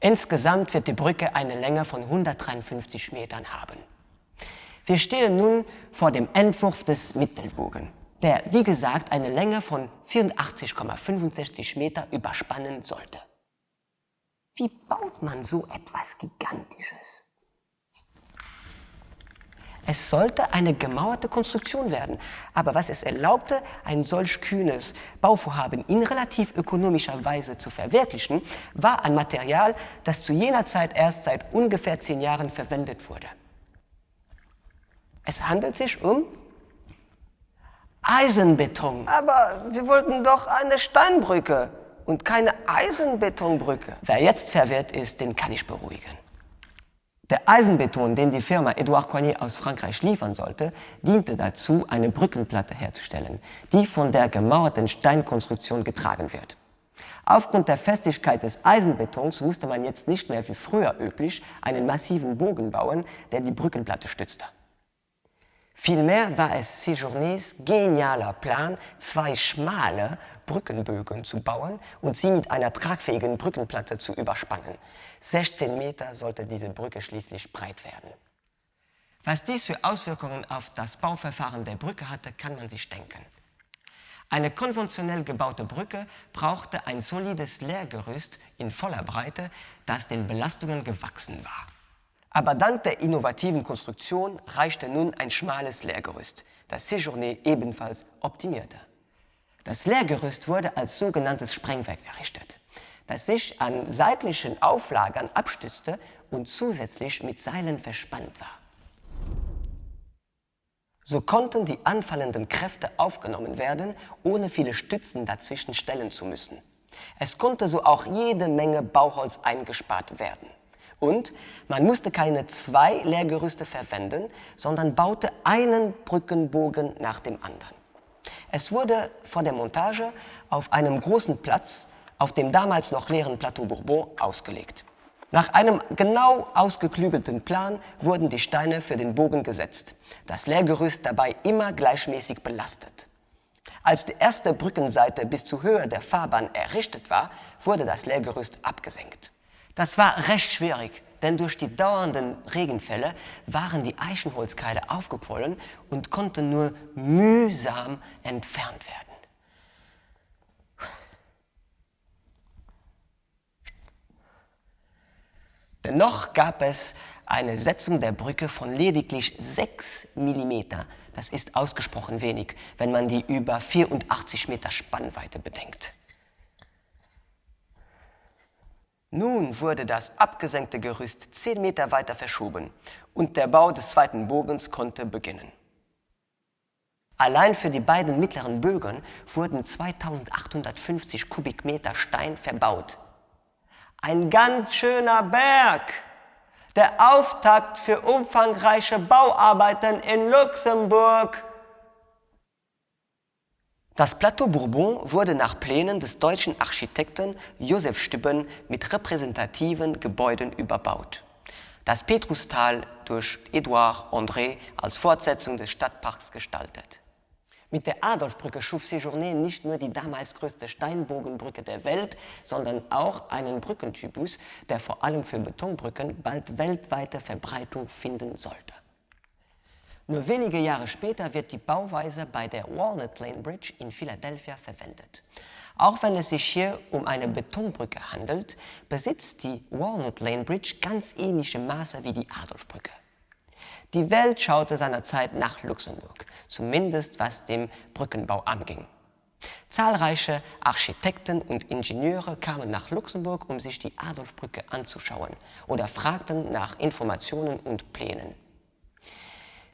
Insgesamt wird die Brücke eine Länge von 153 Metern haben. Wir stehen nun vor dem Entwurf des Mittelbogen, der, wie gesagt, eine Länge von 84,65 Meter überspannen sollte. Wie baut man so etwas Gigantisches? Es sollte eine gemauerte Konstruktion werden, aber was es erlaubte, ein solch kühnes Bauvorhaben in relativ ökonomischer Weise zu verwirklichen, war ein Material, das zu jener Zeit erst seit ungefähr 10 Jahren verwendet wurde. Es handelt sich um Eisenbeton. Aber wir wollten doch eine Steinbrücke und keine Eisenbetonbrücke. Wer jetzt verwirrt ist, den kann ich beruhigen. Der Eisenbeton, den die Firma Edouard Coignet aus Frankreich liefern sollte, diente dazu, eine Brückenplatte herzustellen, die von der gemauerten Steinkonstruktion getragen wird. Aufgrund der Festigkeit des Eisenbetons musste man jetzt nicht mehr wie früher üblich einen massiven Bogen bauen, der die Brückenplatte stützte. Vielmehr war es Séjournés genialer Plan, 2 schmale Brückenbögen zu bauen und sie mit einer tragfähigen Brückenplatte zu überspannen. 16 Meter sollte diese Brücke schließlich breit werden. Was dies für Auswirkungen auf das Bauverfahren der Brücke hatte, kann man sich denken. Eine konventionell gebaute Brücke brauchte ein solides Lehrgerüst in voller Breite, das den Belastungen gewachsen war. Aber dank der innovativen Konstruktion reichte nun ein schmales Lehrgerüst, das Séjourné ebenfalls optimierte. Das Lehrgerüst wurde als sogenanntes Sprengwerk errichtet, das sich an seitlichen Auflagern abstützte und zusätzlich mit Seilen verspannt war. So konnten die anfallenden Kräfte aufgenommen werden, ohne viele Stützen dazwischen stellen zu müssen. Es konnte so auch jede Menge Bauholz eingespart werden. Und man musste keine 2 Lehrgerüste verwenden, sondern baute einen Brückenbogen nach dem anderen. Es wurde vor der Montage auf einem großen Platz, auf dem damals noch leeren Plateau Bourbon, ausgelegt. Nach einem genau ausgeklügelten Plan wurden die Steine für den Bogen gesetzt, das Lehrgerüst dabei immer gleichmäßig belastet. Als die erste Brückenseite bis zur Höhe der Fahrbahn errichtet war, wurde das Lehrgerüst abgesenkt. Das war recht schwierig, denn durch die dauernden Regenfälle waren die Eichenholzkeile aufgequollen und konnten nur mühsam entfernt werden. Dennoch gab es eine Setzung der Brücke von lediglich 6 mm. Das ist ausgesprochen wenig, wenn man die über 84 Meter Spannweite bedenkt. Nun wurde das abgesenkte Gerüst 10 Meter weiter verschoben und der Bau des zweiten Bogens konnte beginnen. Allein für die beiden mittleren Bögen wurden 2850 Kubikmeter Stein verbaut. Ein ganz schöner Berg! Der Auftakt für umfangreiche Bauarbeiten in Luxemburg. Das Plateau Bourbon wurde nach Plänen des deutschen Architekten Josef Stübben mit repräsentativen Gebäuden überbaut. Das Petrustal durch Édouard André als Fortsetzung des Stadtparks gestaltet. Mit der Adolphbrücke schuf Séjourné nicht nur die damals größte Steinbogenbrücke der Welt, sondern auch einen Brückentypus, der vor allem für Betonbrücken bald weltweite Verbreitung finden sollte. Nur wenige Jahre später wird die Bauweise bei der Walnut Lane Bridge in Philadelphia verwendet. Auch wenn es sich hier um eine Betonbrücke handelt, besitzt die Walnut Lane Bridge ganz ähnliche Maße wie die Adolphbrücke. Die Welt schaute seinerzeit nach Luxemburg, zumindest was dem Brückenbau anging. Zahlreiche Architekten und Ingenieure kamen nach Luxemburg, um sich die Adolphbrücke anzuschauen oder fragten nach Informationen und Plänen.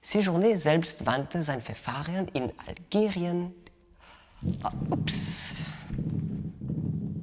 Séjourné selbst wandte sein Verfahren in Algerien